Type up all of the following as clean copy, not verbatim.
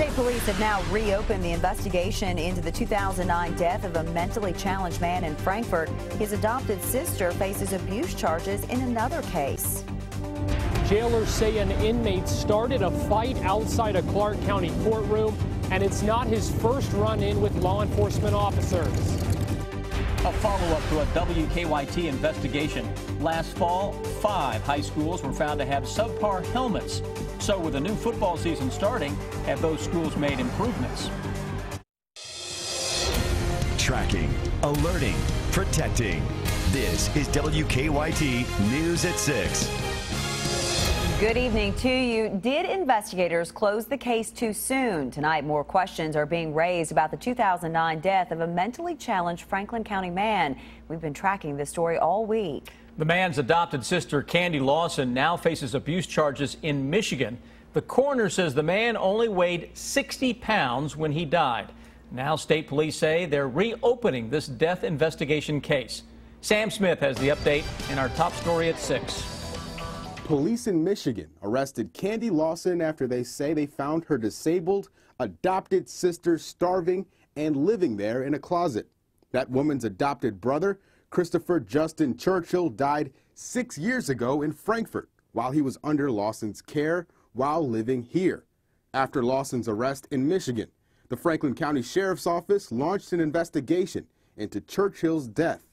State police have now reopened the investigation into the 2009 death of a mentally challenged man in Frankfort. His adopted sister faces abuse charges in another case. Jailers say an inmate started a fight outside a Clark County courtroom, and it's not his first run-in with law enforcement officers. A follow-up to a WKYT investigation. Last fall, 5 high schools were found to have subpar helmets. So with the new football season starting, have those schools made improvements? Tracking, alerting, protecting. This is WKYT News at 6. Good evening to you. Did investigators close the case too soon? Tonight, more questions are being raised about the 2009 death of a mentally challenged Franklin County man. We've been tracking this story all week. The man's adopted sister, Candy Lawson, now faces abuse charges in Michigan. The coroner says the man only weighed 60 pounds when he died. Now state police say they're reopening this death investigation case. Sam Smith has the update in our top story at 6. Police in Michigan arrested Candy Lawson after they say they found her disabled, adopted sister starving and living there in a closet. That woman's adopted brother, Christopher Justin Churchill, died 6 years ago in Frankfort while he was under Lawson's care while living here. After Lawson's arrest in Michigan, the Franklin County Sheriff's Office launched an investigation into Churchill's death,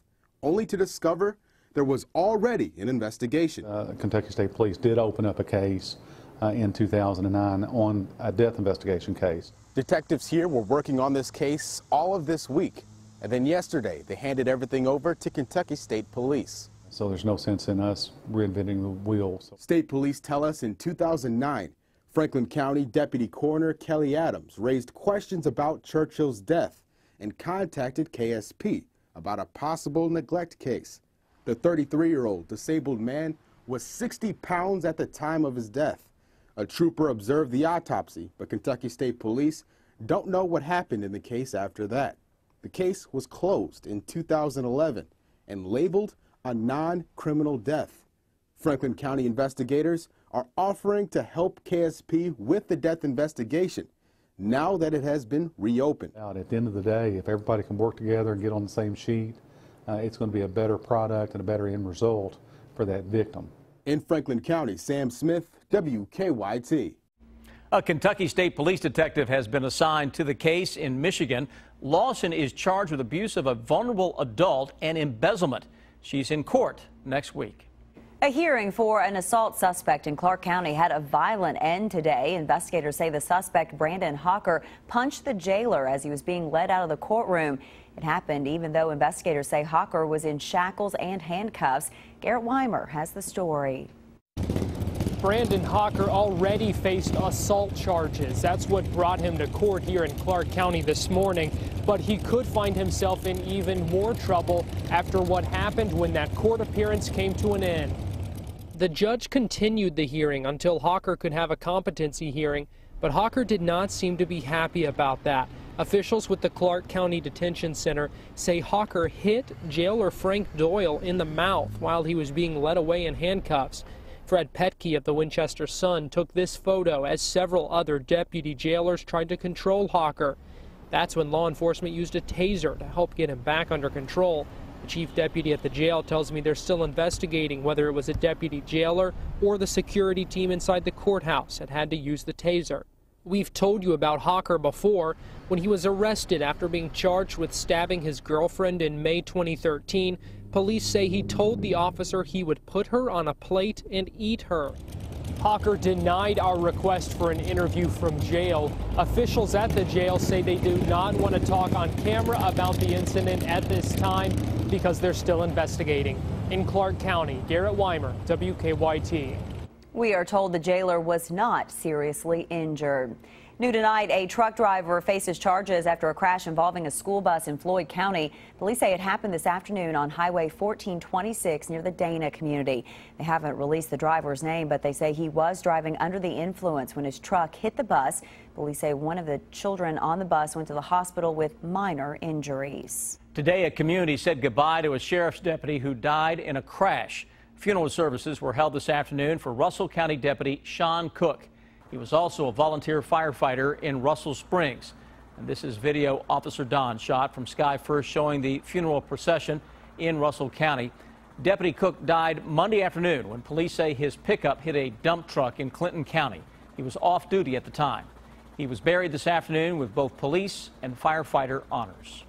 only to discover there was already an investigation. Kentucky State Police did open up a case in 2009 on a death investigation case. Detectives here were working on this case all of this week, and then yesterday they handed everything over to Kentucky State Police. So there's no sense in us reinventing the wheel. State Police tell us in 2009, Franklin County Deputy Coroner Kelly Adams raised questions about Churchill's death and contacted KSP about a possible neglect case. The 33-year-old disabled man was 60 pounds at the time of his death. A trooper observed the autopsy, but Kentucky State Police don't know what happened in the case after that. The case was closed in 2011 and labeled a non-criminal death. Franklin County investigators are offering to help KSP with the death investigation now that it has been reopened. At the end of the day, if everybody can work together and get on the same sheet, it's going to be a better product and a better end result for that victim. In Franklin County, Sam Smith, WKYT. A Kentucky State Police detective has been assigned to the case in Michigan. Lawson is charged with abuse of a vulnerable adult and embezzlement. She's in court next week. A hearing for an assault suspect in Clark County had a violent end today. Investigators say the suspect, Brandon Hawker, punched the jailer as he was being led out of the courtroom. It happened even though investigators say Hawker was in shackles and handcuffs. Garrett Weimer has the story. Brandon Hawker already faced assault charges. That's what brought him to court here in Clark County this morning. But he could find himself in even more trouble after what happened when that court appearance came to an end. The judge continued the hearing until Hawker could have a competency hearing, but Hawker did not seem to be happy about that. Officials with the Clark County Detention Center say Hawker hit jailer Frank Doyle in the mouth while he was being led away in handcuffs. Fred Petke of the Winchester Sun took this photo as several other deputy jailers tried to control Hawker. That's when law enforcement used a taser to help get him back under control. The chief deputy at the jail tells me they're still investigating whether it was a deputy jailer or the security team inside the courthouse that had to use the taser. We've told you about Hawker before when he was arrested after being charged with stabbing his girlfriend in May 2013. Police say he told the officer he would put her on a plate and eat her. Hawker denied our request for an interview from jail. Officials at the jail say they do not want to talk on camera about the incident at this time because they're still investigating. In Clark County, Garrett Weimer, WKYT. We are told the jailer was not seriously injured. New tonight, a truck driver faces charges after a crash involving a school bus in Floyd County. Police say it happened this afternoon on Highway 1426 near the Dana community. They haven't released the driver's name, but they say he was driving under the influence when his truck hit the bus. Police say one of the children on the bus went to the hospital with minor injuries. Today, a community said goodbye to a sheriff's deputy who died in a crash. Funeral services were held this afternoon for Russell County Deputy Sean Cook. He was also a volunteer firefighter in Russell Springs. And this is video Officer Don shot from Sky First showing the funeral procession in Russell County. Deputy Cook died Monday afternoon when police say his pickup hit a dump truck in Clinton County. He was off duty at the time. He was buried this afternoon with both police and firefighter honors.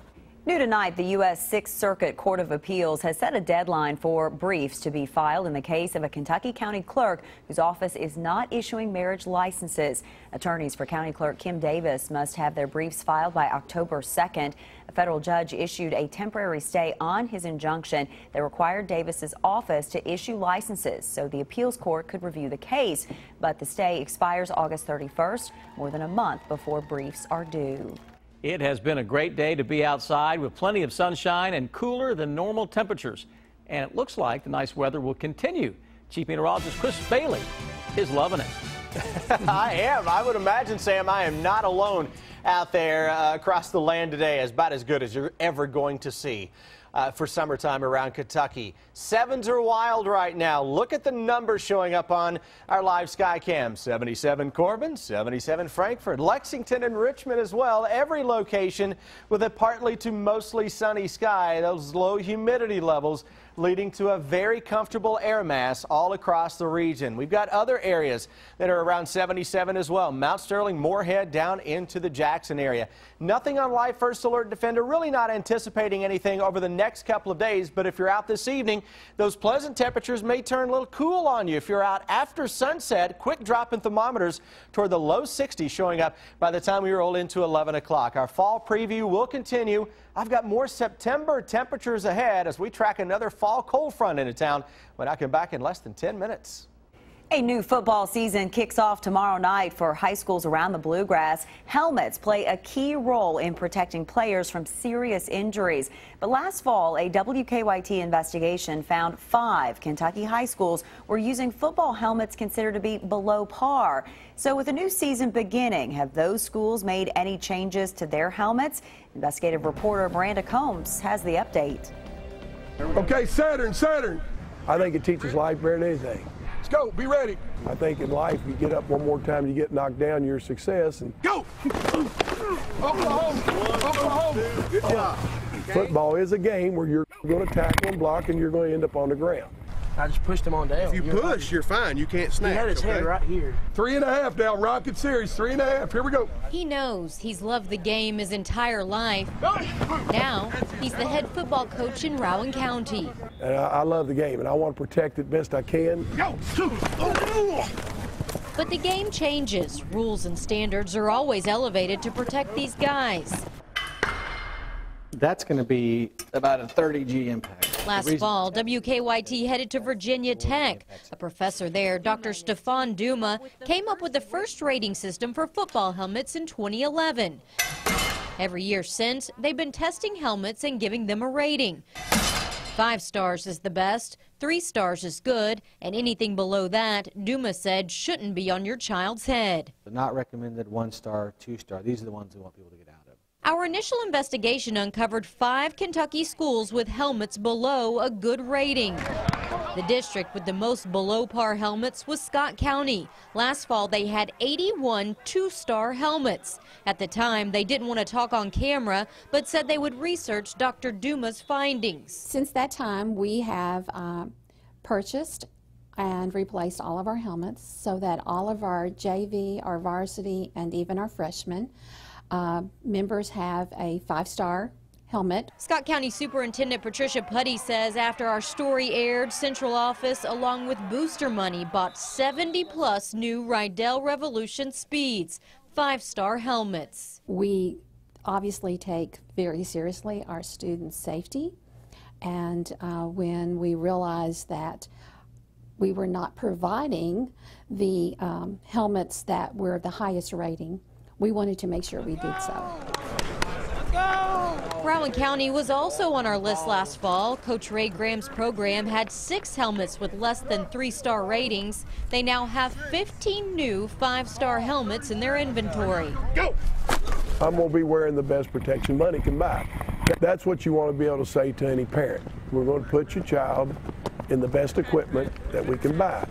New tonight, the U.S. Sixth Circuit Court of Appeals has set a deadline for briefs to be filed in the case of a Kentucky county clerk whose office is not issuing marriage licenses. Attorneys for County Clerk Kim Davis must have their briefs filed by October 2nd. A federal judge issued a temporary stay on his injunction that required Davis's office to issue licenses so the appeals court could review the case. But the stay expires August 31st, more than a month before briefs are due. It has been a great day to be outside with plenty of sunshine and cooler than normal temperatures. And it looks like the nice weather will continue. Chief Meteorologist Chris Bailey is loving it. I am. I would imagine, Sam, I am not alone out there across the land today. It's about as good as you're ever going to see for summertime around Kentucky. Sevens are wild right now. Look at the numbers showing up on our live sky cam. 77 Corbin, 77 Frankfort, Lexington and Richmond as well. Every location with a partly to mostly sunny sky. Those low humidity levels leading to a very comfortable air mass all across the region. We've got other areas that are around 77 as well. Mount Sterling, Moorhead, down into the Jackson area. Nothing on Live First Alert Defender, really not anticipating anything over the next couple of days, but if you're out this evening, those pleasant temperatures may turn a little cool on you. If you're out after sunset, quick drop in thermometers toward the low 60s showing up by the time we roll into 11 o'clock. Our fall preview will continue. I've got more September temperatures ahead as we track another fall cold front into town when I come back in less than 10 minutes. A new football season kicks off tomorrow night for high schools around the Bluegrass. Helmets play a key role in protecting players from serious injuries. But last fall, a WKYT investigation found 5 Kentucky high schools were using football helmets considered to be below par. So with a new season beginning, have those schools made any changes to their helmets? Investigative reporter Miranda Combs has the update. Okay, Saturn. I think it teaches life better than anything. Let's go, be ready. I think in life, you get up one more time, you get knocked down, you're a success. And go! Oklahoma! Good job. Football is a game where you're going to tackle and block and you're going to end up on the ground. I just pushed him on down. If you push, you're fine. You can't snap. He had his head right here. 3.5 down, Rocket Series, 3.5. Here we go. He knows he's loved the game his entire life. Now, he's the head football coach in Rowan County. And I love the game, and I want to protect it best I can. But the game changes. Rules and standards are always elevated to protect these guys. That's going to be about a 30 G impact. Last fall, WKYT headed to Virginia Tech. A professor there, Dr. Stefan Duma, came up with the first rating system for football helmets in 2011. Every year since, they've been testing helmets and giving them a rating. 5 stars is the best, 3 stars is good, and anything below that, Duma said, shouldn't be on your child's head. Not recommended 1 star, 2 star. These are the ones we want people to get out of. Our initial investigation uncovered 5 Kentucky schools with helmets below a good rating. The district with the most below par helmets was Scott County. Last fall, they had 81 2-star helmets. At the time, they didn't want to talk on camera, but said they would research Dr. Duma's findings. Since that time, we have purchased and replaced all of our helmets so that all of our JV, our varsity, and even our freshmen members have a 5-star helmet. Scott County Superintendent Patricia Putty says after our story aired, Central Office, along with booster money, bought 70+ new Rydell Revolution Speeds, 5-star helmets. We obviously take very seriously our students' safety, and when we realized that we were not providing the helmets that were the highest rating, we wanted to make sure we did so. Rowan County was also on our list last fall. Coach Ray Graham's program had 6 helmets with less than 3-star ratings. They now have 15 new 5-star helmets in their inventory. Go! I'm going to be wearing the best protection money can buy. That's what you want to be able to say to any parent. We're going to put your child in the best equipment that we can buy.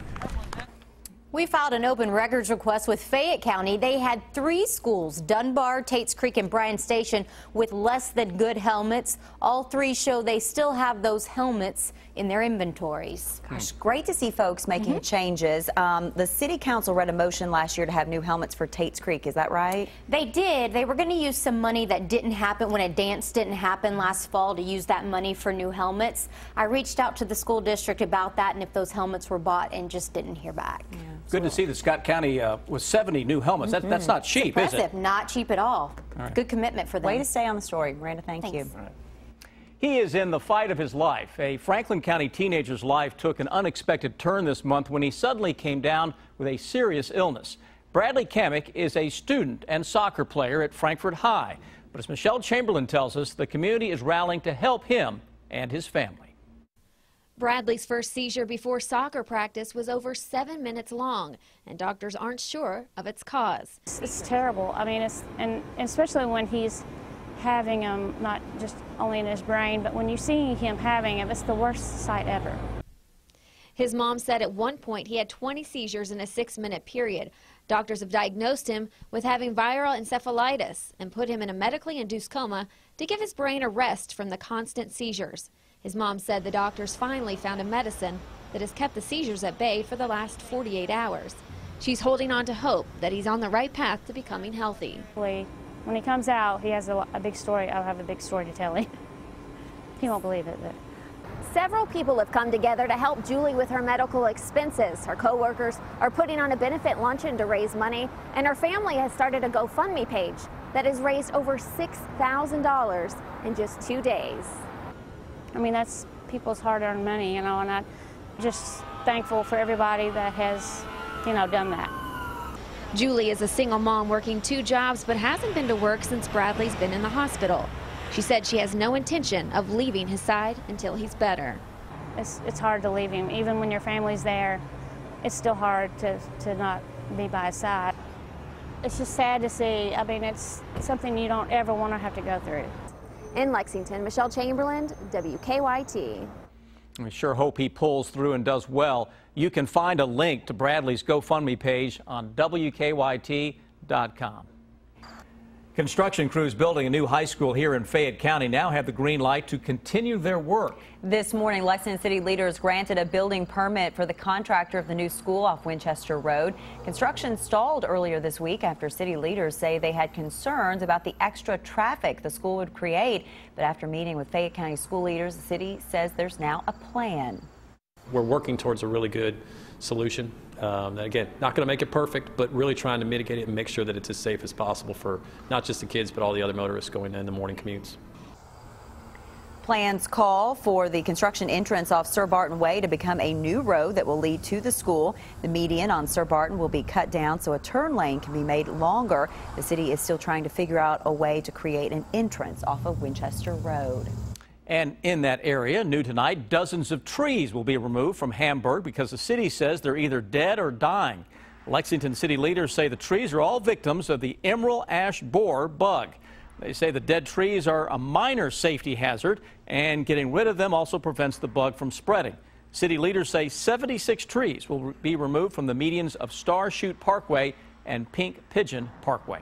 We filed an open records request with Fayette County. They had 3 schools, Dunbar, Tates Creek, and Bryan Station, with less than good helmets. All 3 show they still have those helmets in their inventories. Gosh, great to see folks making changes. The city council read a motion last year to have new helmets for Tates Creek. Is that right? They did. They were going to use some money that didn't happen when a dance didn't happen last fall to use that money for new helmets. I reached out to the school district about that and if those helmets were bought and just didn't hear back. Yeah. Good to see that Scott County with 70 new helmets. That's not cheap, is it? Not cheap at all. Right. Good commitment for them. Way to stay on the story. Miranda, thank you. Right. He is in the fight of his life. A Franklin County teenager's life took an unexpected turn this month when he suddenly came down with a serious illness. Bradley Kamick is a student and soccer player at Frankfort High. But as Michelle Chamberlain tells us, the community is rallying to help him and his family. Bradley's first seizure before soccer practice was over 7 minutes long, and doctors aren't sure of its cause. It's terrible. I mean, and especially when he's having them, not just only in his brain, but when you see him having them, it's the worst sight ever. His mom said at one point he had 20 seizures in a 6-minute period. Doctors have diagnosed him with having viral encephalitis and put him in a medically induced coma to give his brain a rest from the constant seizures. His mom said the doctors finally found a medicine that has kept the seizures at bay for the last 48 hours. She's holding on to hope that he's on the right path to becoming healthy. When he comes out, he has a big story. I'll have a big story to tell him. He won't believe it. But. Several people have come together to help Julie with her medical expenses. Her co-workers are putting on a benefit luncheon to raise money, and her family has started a GoFundMe page that has raised over $6,000 in just 2 days. I mean, that's people's hard-earned money, you know, and I'm just thankful for everybody that has, you know, done that. Julie is a single mom working 2 jobs but hasn't been to work since Bradley's been in the hospital. She said she has no intention of leaving his side until he's better. It's hard to leave him. Even when your family's there, it's still hard to not be by his side. It's just sad to see. I mean, it's something you don't ever want to have to go through. In Lexington, Michelle Chamberlain, WKYT. We sure hope he pulls through and does well. You can find a link to Bradley's GoFundMe page on WKYT.com. Construction crews building a new high school here in Fayette County now have the green light to continue their work. This morning, Lexington city leaders granted a building permit for the contractor of the new school off Winchester Road. Construction stalled earlier this week after city leaders say they had concerns about the extra traffic the school would create. But after meeting with Fayette County school leaders, the city says there's now a plan. We're working towards a really good solution. Again, not going to make it perfect, but really trying to mitigate it and make sure that it's as safe as possible for not just the kids, but all the other motorists going in the morning commutes. Plans call for the construction entrance off Sir Barton Way to become a new road that will lead to the school. The median on Sir Barton will be cut down so a turn lane can be made longer. The city is still trying to figure out a way to create an entrance off of Winchester Road. And in that area, new tonight, dozens of trees will be removed from Hamburg because the city says they're either dead or dying. Lexington city leaders say the trees are all victims of the emerald ash borer bug. They say the dead trees are a minor safety hazard, and getting rid of them also prevents the bug from spreading. City leaders say 76 trees will be removed from the medians of Star Chute Parkway and Pink Pigeon Parkway.